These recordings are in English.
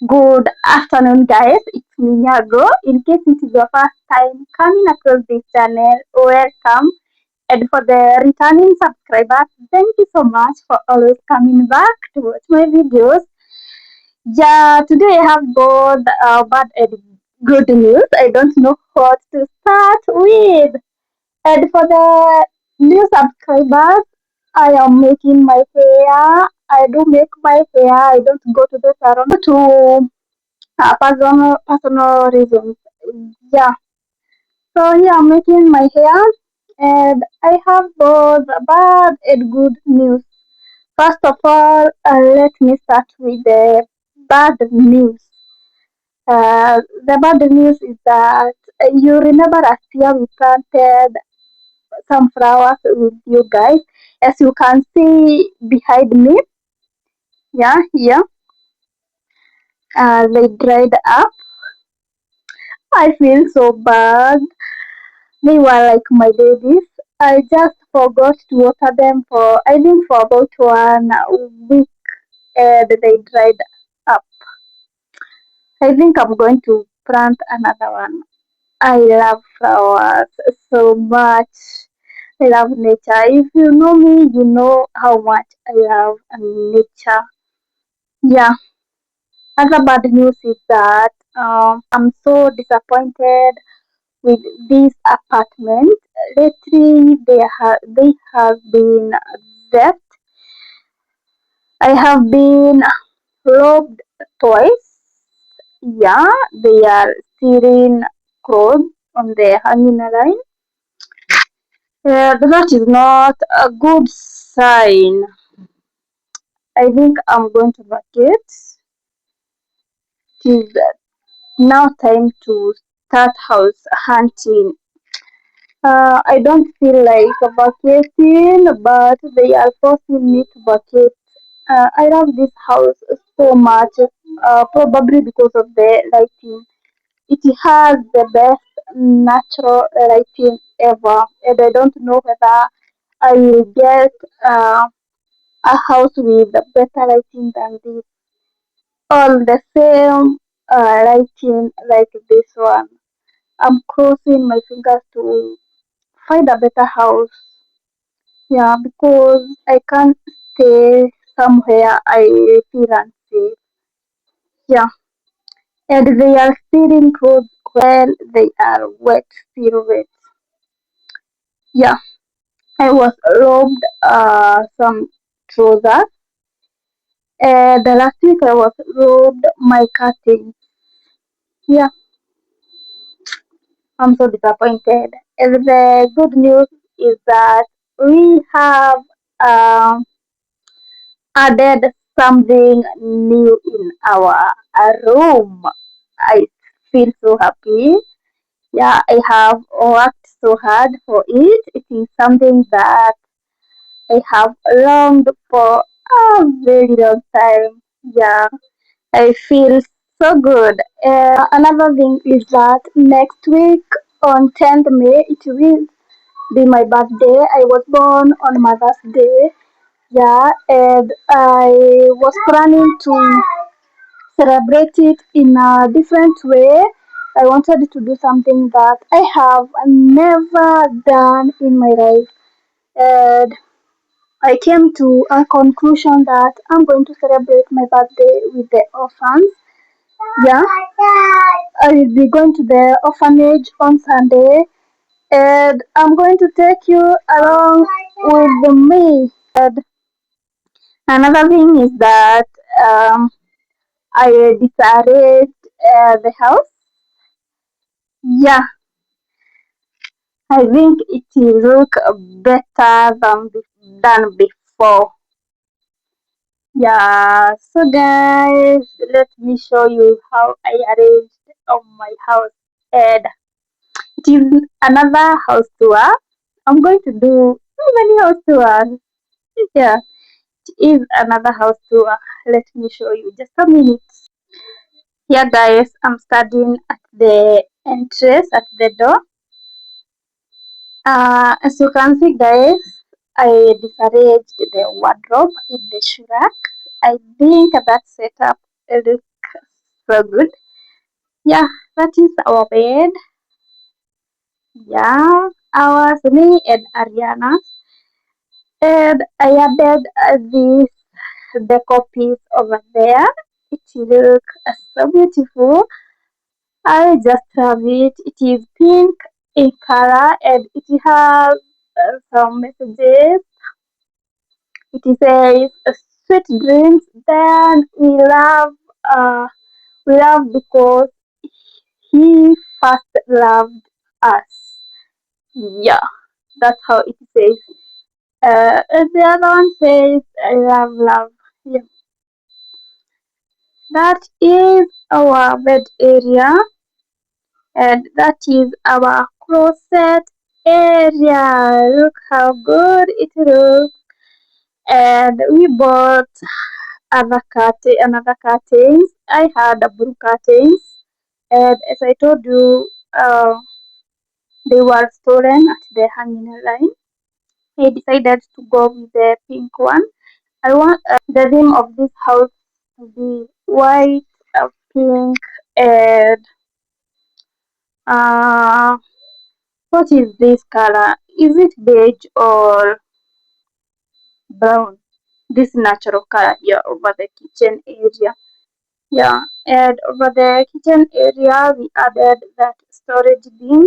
Good afternoon, guys. It's me, Yago. In case it is your first time coming across this channel, welcome. And for the returning subscribers, thank you so much for always coming back to watch my videos. Yeah, today I have both bad and good news. I don't know what to start with. And for the new subscribers, I am making my hair. I do make my hair. I don't go to the salon to personal reasons. Yeah. So yeah, I'm making my hair, and I have both bad and good news. First of all, let me start with the bad news. The bad news is that you remember last year we planted some flowers with you guys. As you can see behind me, yeah, here, they dried up. I feel so bad. They were like my babies. I just forgot to water them for I think for about 1 week and they dried up. I think I'm going to plant another one. I love flowers so much. I love nature. If you know me, you know how much I love nature. Yeah. Other bad news is that I'm so disappointed with this apartment. Lately, they have been theft. I have been robbed twice. Yeah, they are stealing clothes on the hanging line. That is not a good sign. I think I'm going to vacate. It is now time to start house hunting. I don't feel like vacating, but they are forcing me to vacate. I love this house so much, probably because of the lighting. It has the best natural lighting ever, and I don't know whether I will get uh, a house with better lighting than this. All the same lighting like this one. I'm crossing my fingers to find a better house. Yeah, because I can't stay somewhere I feel unsafe. Yeah, and they are stealing clothes when they are wet, still wet. Yeah, I was robbed some trousers, and the last week I was robbed my curtains. Yeah, I'm so disappointed. And the good news is that we have um added something new in our room. I feel so happy. Yeah, I have worked so hard for it. It is something that I have longed for a very long time. Yeah, I feel so good. Another thing is that next week on 10th May, it will be my birthday. I was born on Mother's Day. Yeah, and I was planning to celebrate it in a different way. I wanted to do something that I have never done in my life. And I came to a conclusion that I'm going to celebrate my birthday with the orphans. Yeah, I will be going to the orphanage on Sunday, and I'm going to take you along with me. And another thing is that I decided the house. Yeah, I think it will look better than before. Yeah, so guys, let me show you how I arranged on my house. And it is another house tour. I'm going to do so many house tours. Yeah, it is another house tour. Let me show you just a minute. Yeah, guys, I'm standing at the entrance at the door. As you can see, guys, I disarranged the wardrobe in the rack. I think that setup looks so good. Yeah, that is our bed. Yeah, ours, me and Ariana. And I added this deco piece over there. It looks so beautiful. I just love it. It is pink in color and it has some messages. It says sweet dreams. Then uh, we love because he first loved us. Yeah, that's how it says. And the other one says I love love. Yeah, that is our bed area, and that is our closet area. Look how good it looks. And we bought another curtains. I had a blue curtains, and as I told you, they were stolen at the hanging line. I decided to go with the pink one. I want the theme of this house to be white, pink, and uh, what is this color? Is it beige or brown? This natural color here over the kitchen area. Yeah, and over the kitchen area, we added that storage bin.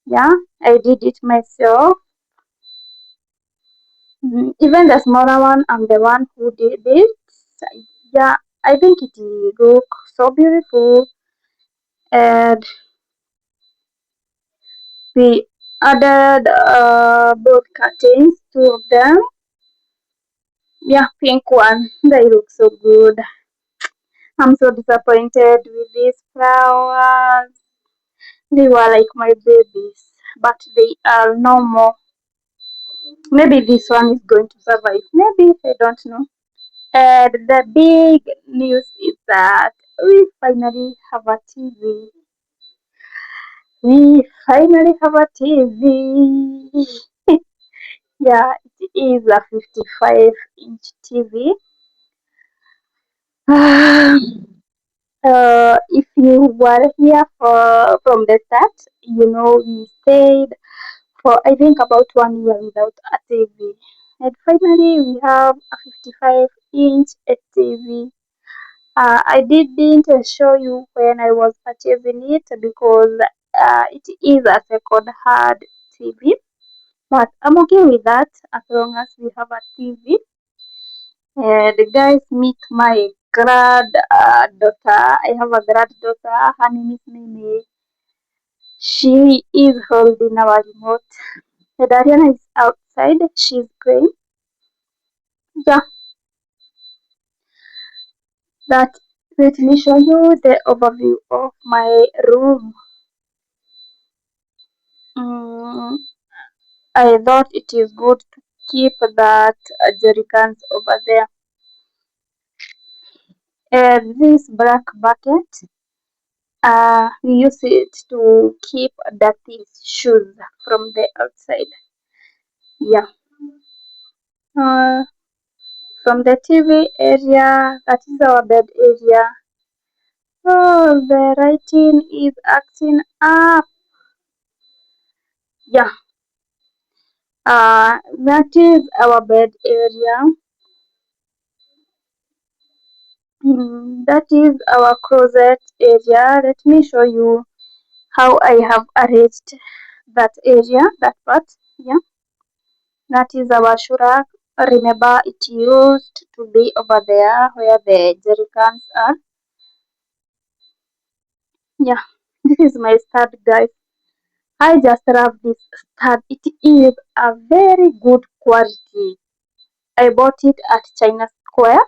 Yeah, I did it myself. Even the smaller one, I'm the one who did it. Yeah, I think it look so beautiful. And we added both curtains, two of them. Yeah, pink one. They look so good. I'm so disappointed with these flowers. They were like my babies, but they are no more. Maybe this one is going to survive. Maybe, I don't know. And the big news is that we finally have a TV. We finally have a TV. Yeah, it is a 55-inch TV. If you were here from the start, we stayed for I think about 1 year without a TV. And finally, we have a 55-inch TV. I didn't show you when I was purchasing it because it is a second-hand TV. But I'm okay with that as long as we have a TV. And guys, meet my grand daughter. I have a granddaughter. Her name is Mimi. She is holding our remote. The Ariana is outside. She's playing. Yeah, that. Let me show you the overview of my room. Mm, I thought it is good to keep that jerry cans over there. And this black bucket, we use it to keep dirty shoes from the outside. Yeah. Uh, from the TV area, that is our bed area. Oh, the writing is acting up. Yeah. That is our bed area. That is our closet area. Let me show you how I have arranged that area, that part. Yeah, that is our shurak. Remember, it used to be over there where the jerry cans are. Yeah, this is my stud, guys. I just love this stud. It is a very good quality. I bought it at China Square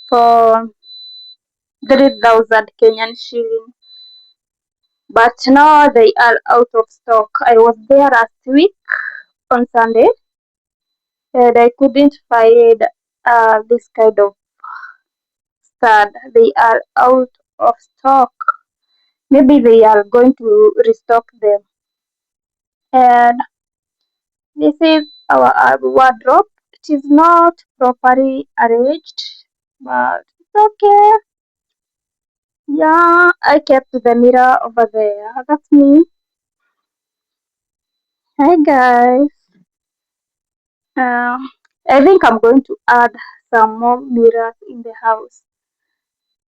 for 3,000 Kenyan shilling. But now they are out of stock. I was there last week on Sunday and I couldn't find this kind of stud. They are out of stock. Maybe they are going to restock them. And this is our wardrobe. It is not properly arranged, but it's okay. Yeah, I kept the mirror over there. That's me. Hi guys. Uh, I think I'm going to add some more mirrors in the house.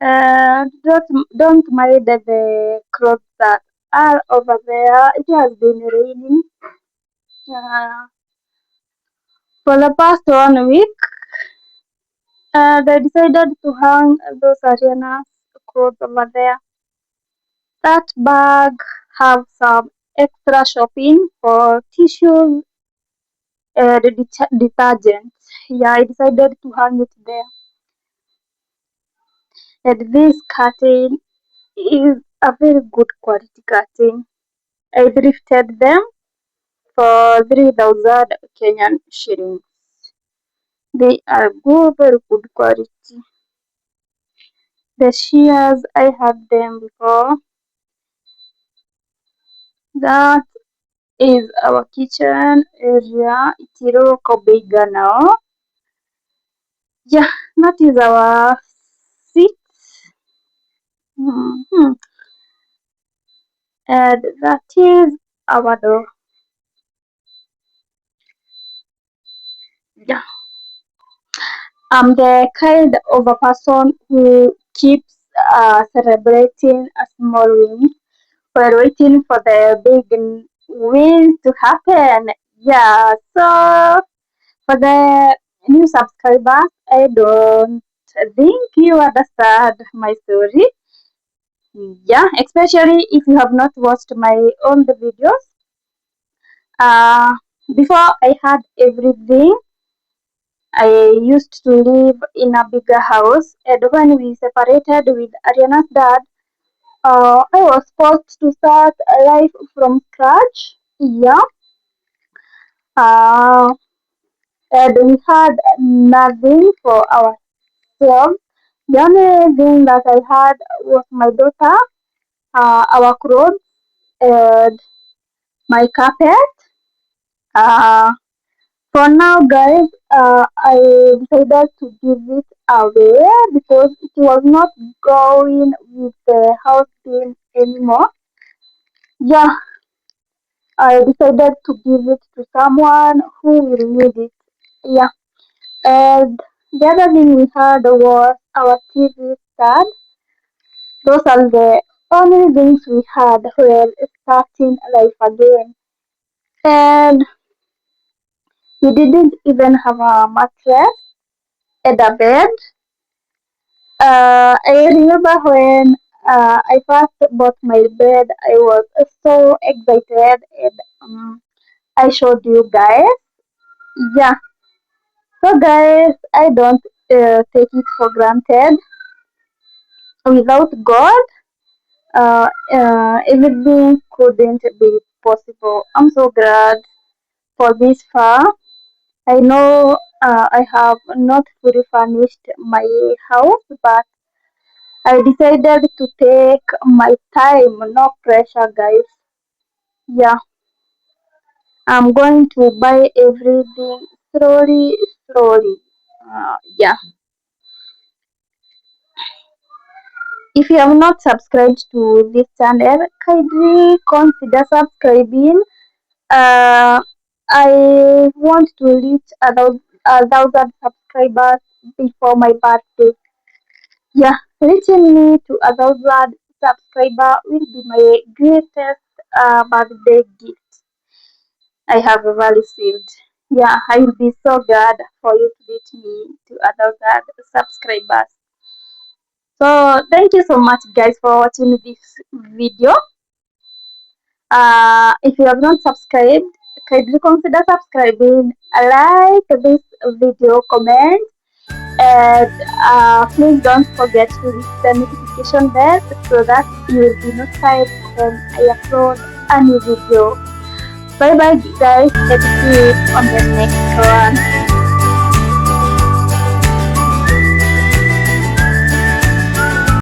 Don't mind the clothes that are over there. It has been raining for the past 1 week. They decided to hang those Ariana's clothes over there. That bag have some extra shopping for tissues and detergent. Yeah, I decided to hang it there. And this curtain is a very good quality curtain. I thrifted them for 3,000 Kenyan shillings. They are good, very good quality. The shears, I had them before. That is our kitchen area. Itiroko bigger now. Yeah, that is our seat. Mhm. And that is our door. Yeah. I'm the kind of a person who keeps celebrating a small win while waiting for the big win to happen. Yeah, so for the new subscribers, I don't think you understand my story. Yeah, especially if you have not watched my own videos. Uh, Before I had everything, I used to live in a bigger house, and when we separated with Ariana's dad, I was forced to start life from scratch. Yeah, uh, and we had nothing for ourselves. The only thing that I had was my daughter, our clothes, and my carpet. Uh, For now, guys, I decided to give it away because it was not going with the house theme anymore. Yeah, I decided to give it to someone who will need it. Yeah, and the other thing we had was our TV stand. Those are the only things we had when starting life again. And we didn't even have a mattress and a bed. I remember when I first bought my bed, I was so excited and I showed you guys. Yeah, so guys, I don't take it for granted. Without God, everything couldn't be possible. I'm so glad for this far. I know I have not fully furnished my house, but I decided to take my time, no pressure, guys. Yeah, I'm going to buy everything slowly, slowly. Yeah, if you have not subscribed to this channel, kindly consider subscribing. Uh, I want to reach a thousand subscribers before my birthday. Yeah, reaching me to a thousand subscriber will be my greatest birthday gift I have ever received. Yeah, I will be so glad for you to reach me to a thousand subscribers. So thank you so much guys for watching this video. If you have not subscribed, kindly consider subscribing, like this video, comment, and please don't forget to hit the notification bell so that you will be notified when I upload a new video. Bye bye guys, and see you on the next one.